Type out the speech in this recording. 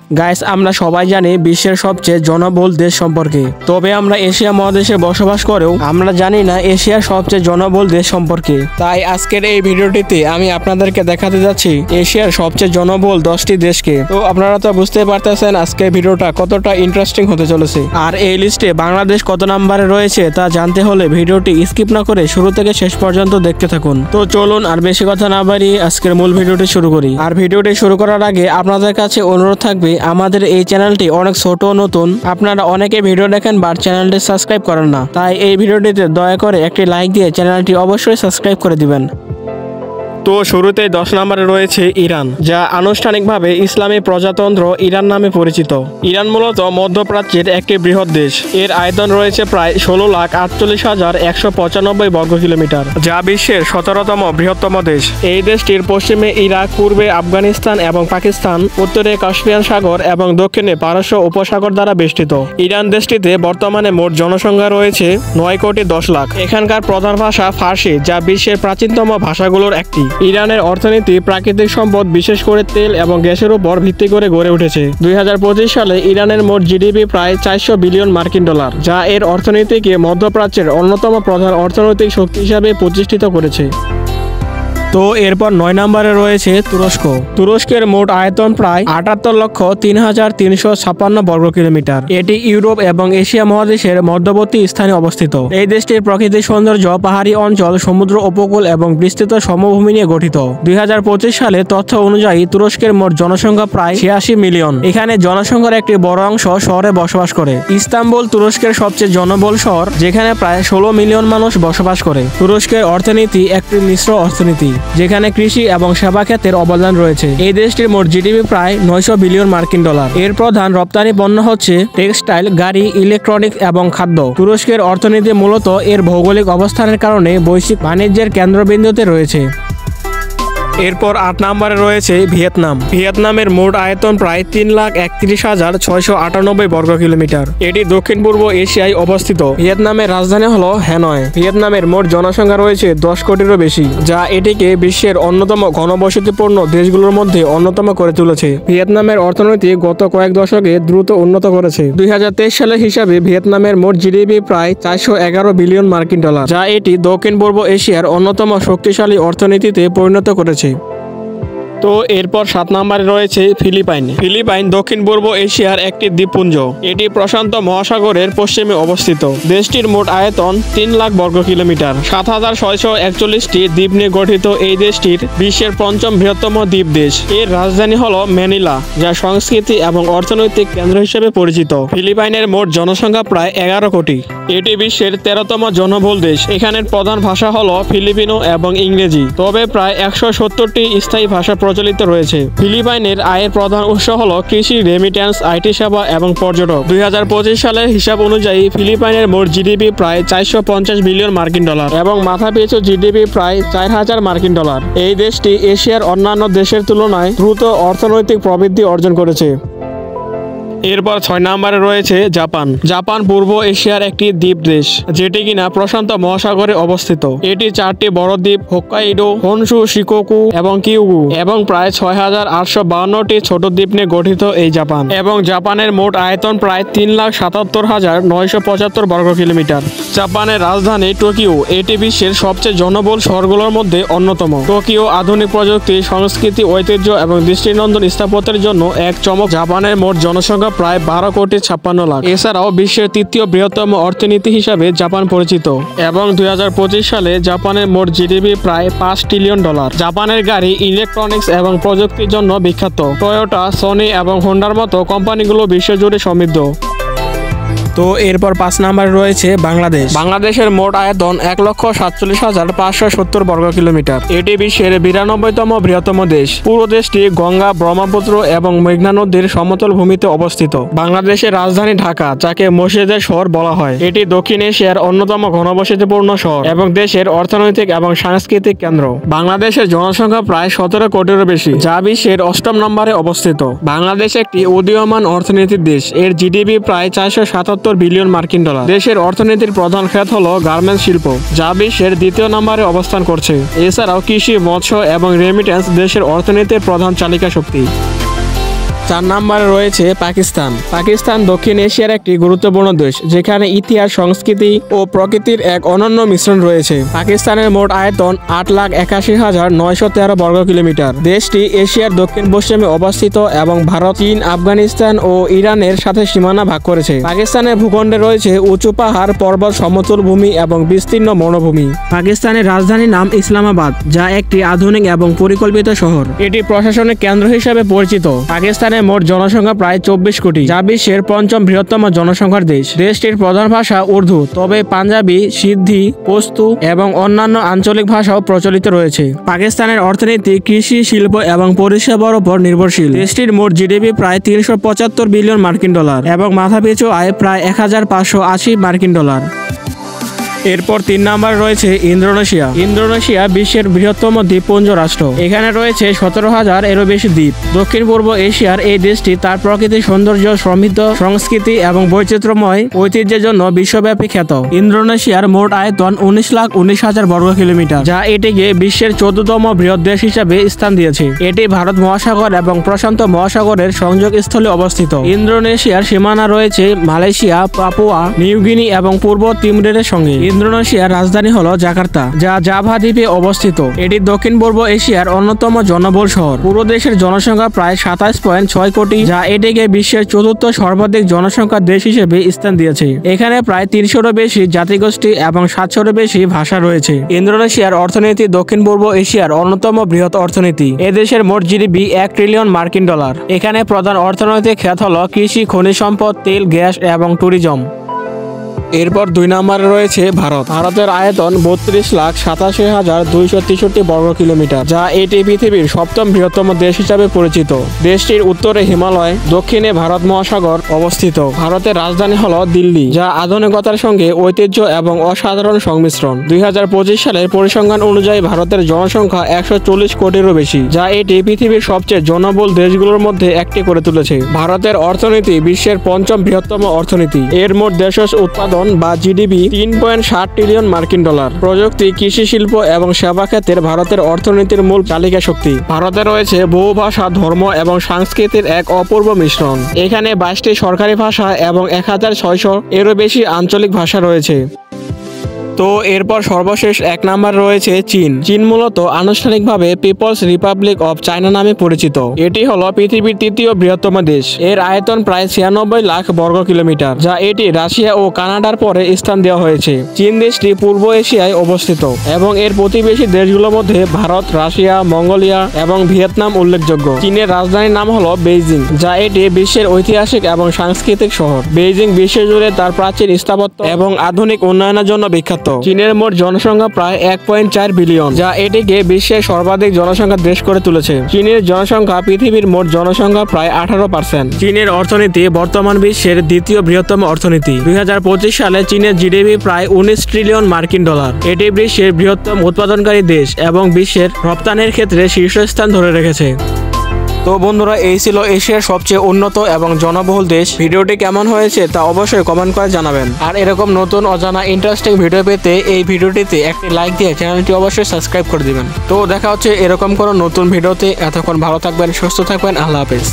Guys, আমরা সবাই জানি বিশ্বের সবচেয়ে জনবহুল দেশ সম্পর্কে। তবে আমরা এশিয়া মহাদেশে বসবাস করেও আমরা জানি না এশিয়ার সবচেয়ে জনবহুল দেশ সম্পর্কে। তাই আজকের এই ভিডিওটিতে আমি আপনাদেরকে দেখাতে যাচ্ছি এশিয়ার সবচেয়ে জনবহুল 10টি দেশকে। তো আপনারা তো বুঝতে পারতেছেন আজকের ভিডিওটা কতটা ইন্টারেস্টিং হতে চলেছে। আর এই লিস্টে বাংলাদেশ কত নম্বরে রয়েছে তা জানতে হলে ভিডিওটি স্কিপ না করে শুরু থেকে শেষ পর্যন্ত দেখতে থাকুন। তো চলুন আর বেশি কথা না বাড়িয়ে আজকের মূল ভিডিওটি শুরু করি। আর ভিডিওটি শুরু করার আগে আপনাদের কাছে অনুরোধ থাকবে, আমাদের এই চ্যানেলটি অনেক ছোট ও নতুন, আপনারা অনেকে ভিডিও দেখেন বাট চ্যানেলটি সাবস্ক্রাইব করেন না। তাই এই ভিডিওটিতে দয়া করে একটি লাইক দিয়ে চ্যানেলটি অবশ্যই সাবস্ক্রাইব করে দিবেন। তো শুরুতেই 10 নম্বরে রয়েছে ইরান, যা আনুষ্ঠানিকভাবে ইসলামী প্রজাতন্ত্র ইরান নামে পরিচিত। ইরান মূলত মধ্যপ্রাচ্যের একটি বৃহৎ দেশ। এর আয়তন রয়েছে প্রায় 16,48,195 বর্গ কিলোমিটার, যা বিশ্বের 17তম বৃহত্তম দেশ। এই দেশটির পশ্চিমে ইরাক, পূর্বে আফগানিস্তান এবং পাকিস্তান, উত্তরে কাস্পিয়ান সাগর এবং দক্ষিণে পারস্য উপসাগর দ্বারা বেষ্টিত। ইরান দেশটিতে বর্তমানে মোট জনসংখ্যা রয়েছে 9,10,00,000। এখানকার প্রধান ভাষা ফার্সি, যা বিশ্বের প্রাচীনতম ভাষাগুলোর একটি। ইরানের অর্থনীতি প্রাকৃতিক সম্পদ, বিশেষ করে তেল এবং গ্যাসের উপর ভিত্তি করে গড়ে উঠেছে। 2025 সালে ইরানের মোট জিডিপি প্রায় 400 বিলিয়ন মার্কিন ডলার, যা এর অর্থনীতিকে মধ্যপ্রাচ্যের অন্যতম প্রধান অর্থনৈতিক শক্তি হিসাবে প্রতিষ্ঠিত করেছে। তো এরপর 9 নম্বরে রয়েছে তুরস্ক। তুরস্কের মোট আয়তন প্রায় 78,03,356 বর্গ কিলোমিটার। এটি ইউরোপ এবং এশিয়া মহাদেশের মধ্যবর্তী স্থানে অবস্থিত। এই দেশটির প্রাকৃতিক সৌন্দর্য, পাহাড়ি অঞ্চল, সমুদ্র উপকূল এবং বিস্তৃত সমভূমি নিয়ে গঠিত। 2025 সালে তথ্য অনুযায়ী তুরস্কের মোট জনসংখ্যা প্রায় 86 মিলিয়ন। এখানে জনসংখ্যার একটি বড় অংশ শহরে বসবাস করে। ইস্তাম্বুল তুরস্কের সবচেয়ে জনবহুল শহর, যেখানে প্রায় 16 মিলিয়ন মানুষ বসবাস করে। তুরস্কের অর্থনীতি একটি মিশ্র অর্থনীতি, যেখানে কৃষি এবং সেবা খাতের অবদান রয়েছে। এই দেশটির মোট জিডিপি প্রায় 900 বিলিয়ন মার্কিন ডলার। এর প্রধান রপ্তানি পণ্য হচ্ছে টেক্সটাইল, গাড়ি, ইলেকট্রনিক্স এবং খাদ্য। তুরস্কের অর্থনীতি মূলত এর ভৌগোলিক অবস্থানের কারণে বৈশ্বিক বাণিজ্যের কেন্দ্রবিন্দুতে রয়েছে। এরপর 8 নম্বরে রয়েছে ভিয়েতনাম। ভিয়েতনামের মোট আয়তন প্রায় 3,31,698 বর্গ কিলোমিটার। এটি দক্ষিণ পূর্ব এশিয়ায় অবস্থিত। ভিয়েতনামের রাজধানী হলো হ্যানয়। ভিয়েতনামের মোট জনসংখ্যা রয়েছে 10 কোটিরও বেশি, যা এটিকে বিশ্বের অন্যতম ঘনবসতিপূর্ণ দেশগুলোর মধ্যে অন্যতম করে তুলেছে। ভিয়েতনামের অর্থনীতি গত কয়েক দশকে দ্রুত উন্নত করেছে। 2023 সালের হিসাবে ভিয়েতনামের মোট জিডিপি প্রায় 411 বিলিয়ন মার্কিন ডলার, যা এটি দক্ষিণ পূর্ব এশিয়ার অন্যতম শক্তিশালী অর্থনীতিতে পরিণত করেছে। তো এরপর 7 নম্বরে রয়েছে ফিলিপাইন। ফিলিপাইন দক্ষিণ পূর্ব এশিয়ার একটি দ্বীপপুঞ্জ। এটি প্রশান্ত মহাসাগরের পশ্চিমে অবস্থিত। দেশটির মোট আয়তন 3 লাখ বর্গ কিলোমিটার। 7,641টি দ্বীপ নিয়ে গঠিত এই দেশটির বিশ্বের 5ম বৃহত্তম দ্বীপ দেশ। এর রাজধানী হলো ম্যানিলা, যা সংস্কৃতি এবং অর্থনৈতিক কেন্দ্র হিসেবে পরিচিত। ফিলিপাইনের মোট জনসংখ্যা প্রায় 11 কোটি। এটি বিশ্বের 13তম জনবহুল দেশ। এখানের প্রধান ভাষা হলো ফিলিপিনো এবং ইংরেজি, তবে প্রায় 170টি স্থায়ী ভাষা প্রচলিত রয়েছে। ফিলিপাইনের আয়ের প্রধান উৎস হলো কৃষি, রেমিট্যান্স, আইটি সেবা এবং পর্যটক। 2025 সালের হিসাব অনুযায়ী ফিলিপাইনের মোট জিডিপি প্রায় 450 বিলিয়ন মার্কিন ডলার এবং মাথাপিছু জিডিপি প্রায় 4,000 মার্কিন ডলার। এই দেশটি এশিয়ার অন্যান্য দেশের তুলনায় দ্রুত অর্থনৈতিক প্রবৃদ্ধি অর্জন করেছে। এরপর 6 নম্বরে রয়েছে জাপান। জাপান পূর্ব এশিয়ার একটি দ্বীপ দেশ, যেটি কিনা প্রশান্ত মহাসাগরে অবস্থিত। এটি 4টি বড় দ্বীপ, হোক্কাইডো, হনশু, শিকোকু এবং কিউগু এবং প্রায় 6,852টি ছোট দ্বীপ নিয়ে গঠিত এই জাপান। এবং জাপানের মোট আয়তন প্রায় 3,77,975 বর্গ কিলোমিটার। জাপানের রাজধানী টোকিও। এটি বিশ্বের সবচেয়ে জনবহুল শহরগুলোর মধ্যে অন্যতম। টোকিও আধুনিক প্রযুক্তি, সংস্কৃতি, ঐতিহ্য এবং দৃষ্টিনন্দন স্থাপত্যের জন্য এক চমক। জাপানের মোট জনসংখ্যা প্রায় 12,56,00,000। এছাড়াও বিশ্বের 3য় বৃহত্তম অর্থনীতি হিসাবে জাপান পরিচিত এবং 2025 সালে জাপানের মোট জিডিপি প্রায় 5 ট্রিলিয়ন ডলার। জাপানের গাড়ি, ইলেকট্রনিক্স এবং প্রযুক্তির জন্য বিখ্যাত। টয়োটা, সনি এবং হোন্ডার মতো কোম্পানিগুলো বিশ্বজুড়ে সমৃদ্ধ। তো এরপর 5 নম্বরে রয়েছে বাংলাদেশ। বাংলাদেশের মোট আয়তন 1,47,570 বর্গ কিলোমিটার। এটি বিশ্বের 92তম বৃহত্তম দেশ। পুরো দেশটি গঙ্গা, ব্রহ্মপুত্র এবং মেঘনা নদীর সমতল ভূমিতে অবস্থিত। বাংলাদেশের রাজধানী ঢাকা, যাকে মসজিদের শহর বলা হয়। এটি দক্ষিণ এশিয়ার অন্যতম ঘনবসতিপূর্ণ শহর এবং দেশের অর্থনৈতিক এবং সাংস্কৃতিক কেন্দ্র। বাংলাদেশের জনসংখ্যা প্রায় 17 কোটিরও বেশি, যা বিশ্বের 8ম নম্বরে অবস্থিত। বাংলাদেশ একটি উদীয়মান অর্থনীতির দেশ। এর জিডিপি প্রায় 477 বিলিয়ন মার্কিন ডলার। দেশের অর্থনীতির প্রধান খাত হলো গার্মেন্টস শিল্প, যা বিশ্বের 2য় নম্বরে অবস্থান করছে। এছাড়াও কৃষি, মৎস্য এবং রেমিট্যান্স দেশের অর্থনীতির প্রধান চালিকা শক্তি। 4 নম্বরে রয়েছে পাকিস্তান। পাকিস্তান দক্ষিণ এশিয়ার একটি গুরুত্বপূর্ণ দেশ, যেখানে ইতিহাস, সংস্কৃতি ও প্রকৃতির এক অনন্য মিশ্রণ রয়েছে। পাকিস্তানের মোট আয়তন 8,81,913 বর্গ কিলোমিটার। দেশটি এশিয়ার দক্ষিণ পশ্চিমে অবস্থিত এবং ভারত, চীন, আফগানিস্তান ও ইরানের সাথে সীমানা ভাগ করেছে। পাকিস্তানের ভূখণ্ডে রয়েছে উঁচু পাহাড়, পর্বত, সমতল ভূমি এবং বিস্তীর্ণ বনভূমি। পাকিস্তানের রাজধানীর নাম ইসলামাবাদ, যা একটি আধুনিক এবং পরিকল্পিত শহর। এটি প্রশাসনিক কেন্দ্র হিসেবে পরিচিত। পাকিস্তানের মোট জনসংখ্যা প্রায় 24 কোটি, যা বিশ্বের 5ম বৃহত্তম জনসংখ্যার দেশ। দেশটির প্রধান ভাষা উর্দু, তবে পাঞ্জাবি, সিন্ধি, পশতু এবং অন্যান্য আঞ্চলিক ভাষাও প্রচলিত রয়েছে। পাকিস্তানের অর্থনীতি কৃষি, শিল্প এবং পরিষেবার উপর নির্ভরশীল। দেশটির মোট জিডিপি প্রায় 375 বিলিয়ন মার্কিন ডলার এবং মাথাপিছু আয় প্রায় 1580 মার্কিন ডলার। এরপর 3 নম্বরে রয়েছে ইন্দোনেশিয়া। ইন্দোনেশিয়া বিশ্বের বৃহত্তম দ্বীপপুঞ্জ রাষ্ট্র। এখানে রয়েছে 17,000 এরও বেশি দ্বীপ। দক্ষিণ পূর্ব এশিয়ার এই দেশটি তার প্রাকৃতিক সৌন্দর্য, সমৃদ্ধ সংস্কৃতি এবং বৈচিত্র্যময় ঐতিহ্যের জন্য বিশ্বব্যাপী খ্যাত। ইন্দোনেশিয়ার মোট আয়তন 19,19,000 বর্গ কিলোমিটার, যা এটিকে বিশ্বের 14তম বৃহৎ দেশ হিসাবে স্থান দিয়েছে। এটি ভারত মহাসাগর এবং প্রশান্ত মহাসাগরের সংযোগস্থলে অবস্থিত। ইন্দোনেশিয়ার সীমানা রয়েছে মালয়েশিয়া, পাপুয়া নিউগিনি এবং পূর্ব তিমুরের সঙ্গে। ইন্দোনেশিয়ার রাজধানী হলো জাকার্তা, যা জাভা দ্বীপে অবস্থিত। এটি দক্ষিণ পূর্ব এশিয়ার অন্যতম জনবহুল শহর। পুরো দেশের জনসংখ্যা প্রায় 27.6 কোটি, যা এটিকে বিশ্বের 4র্থ সর্বাধিক জনসংখ্যার দেশ হিসেবে স্থান দিয়েছে। এখানে প্রায় 300-এরও বেশি জাতিগোষ্ঠী এবং 700-এরও বেশি ভাষা রয়েছে। ইন্দোনেশিয়ার অর্থনীতি দক্ষিণ পূর্ব এশিয়ার অন্যতম বৃহৎ অর্থনীতি। এদেশের মোট জিডিপি 1 ট্রিলিয়ন মার্কিন ডলার। এখানে প্রধান অর্থনৈতিক খাত হল কৃষি, খনিজ সম্পদ, তেল, গ্যাস এবং ট্যুরিজম। এরপর 2 নম্বরে রয়েছে ভারত। ভারতের আয়তন 32,87,263 বর্গ কিলোমিটার, যা এটি পৃথিবীর 7ম বৃহত্তম দেশ হিসাবে পরিচিত। দেশটির উত্তরে হিমালয়, দক্ষিণে ভারত মহাসাগর অবস্থিত। ভারতের রাজধানী হল দিল্লি, যা আধুনিকতার সঙ্গে ঐতিহ্য এবং অসাধারণ সংমিশ্রণ। 2025 সালের পরিসংখ্যান অনুযায়ী ভারতের জনসংখ্যা 140 কোটিরও বেশি, যা এটি পৃথিবীর সবচেয়ে জনবহুল দেশগুলোর মধ্যে একটি করে তুলেছে। ভারতের অর্থনীতি বিশ্বের 5ম বৃহত্তম অর্থনীতি। এর মোট দেশজ উৎপাদন বা জিডিপি 3.7 ট্রিলিয়ন মার্কিন ডলার। প্রযুক্তি, কৃষি, শিল্প এবং সেবা খাতের ভারতের অর্থনীতির মূল চালিকা শক্তি। ভারতে রয়েছে বহু ভাষা, ধর্ম এবং সংস্কৃতির এক অপূর্ব মিশ্রণ। এখানে 22টি সরকারি ভাষা এবং 1,600 এরও বেশি আঞ্চলিক ভাষা রয়েছে। তো এরপর সর্বশেষ 1 নম্বর রয়েছে চীন। চীন মূলত আনুষ্ঠানিকভাবে পিপলস রিপাবলিক অফ চায়না নামে পরিচিত। এটি হলো পৃথিবীর 3য় বৃহত্তম দেশ। এর আয়তন প্রায় 96 লাখ বর্গ কিলোমিটার, যা এটি রাশিয়া ও কানাডার পরে স্থান দেওয়া হয়েছে। চীন দেশটি পূর্ব এশিয়ায় অবস্থিত এবং এর প্রতিবেশী দেশগুলোর মধ্যে ভারত, রাশিয়া, মঙ্গোলিয়া এবং ভিয়েতনাম উল্লেখযোগ্য। চীনের রাজধানীর নাম হলো বেইজিং, যা এটি বিশ্বের ঐতিহাসিক এবং সাংস্কৃতিক শহর। বেইজিং বিশ্বজুড়ে তার প্রাচীন স্থাপত্য এবং আধুনিক উন্নয়নের জন্য বিখ্যাত। চীনের মোট জনসংখ্যা প্রায় 1.4 বিলিয়ন, যা এটিকে বিশ্বের সর্বাধিক জনসংখ্যার দেশ করে তুলেছে। চীনের জনসংখ্যা পৃথিবীর মোট জনসংখ্যা প্রায় 18%। চীনের অর্থনীতি বর্তমান বিশ্বের 2য় বৃহত্তম অর্থনীতি। 2025 সালে চীনের জিডিপি প্রায় 19 ট্রিলিয়ন মার্কিন ডলার। এটি বিশ্বের বৃহত্তম উৎপাদনকারী দেশ এবং বিশ্বের রপ্তানির ক্ষেত্রে শীর্ষস্থান ধরে রেখেছে। তো বন্ধুরা, এই ছিল এশিয়ার সবচেয়ে উন্নত এবং জনবহুল দেশ। ভিডিওটি কেমন হয়েছে তা অবশ্যই কমেন্ট করে জানাবেন। আর এরকম নতুন অজানা ইন্টারেস্টিং ভিডিও পেতে এই ভিডিওটিতে একটি লাইক দিয়ে চ্যানেলটি অবশ্যই সাবস্ক্রাইব করে দিবেন। তো দেখা হচ্ছে এরকম কোনো নতুন ভিডিওতে। এতক্ষণ ভালো থাকবেন, সুস্থ থাকবেন। আল্লাহ হাফেজ।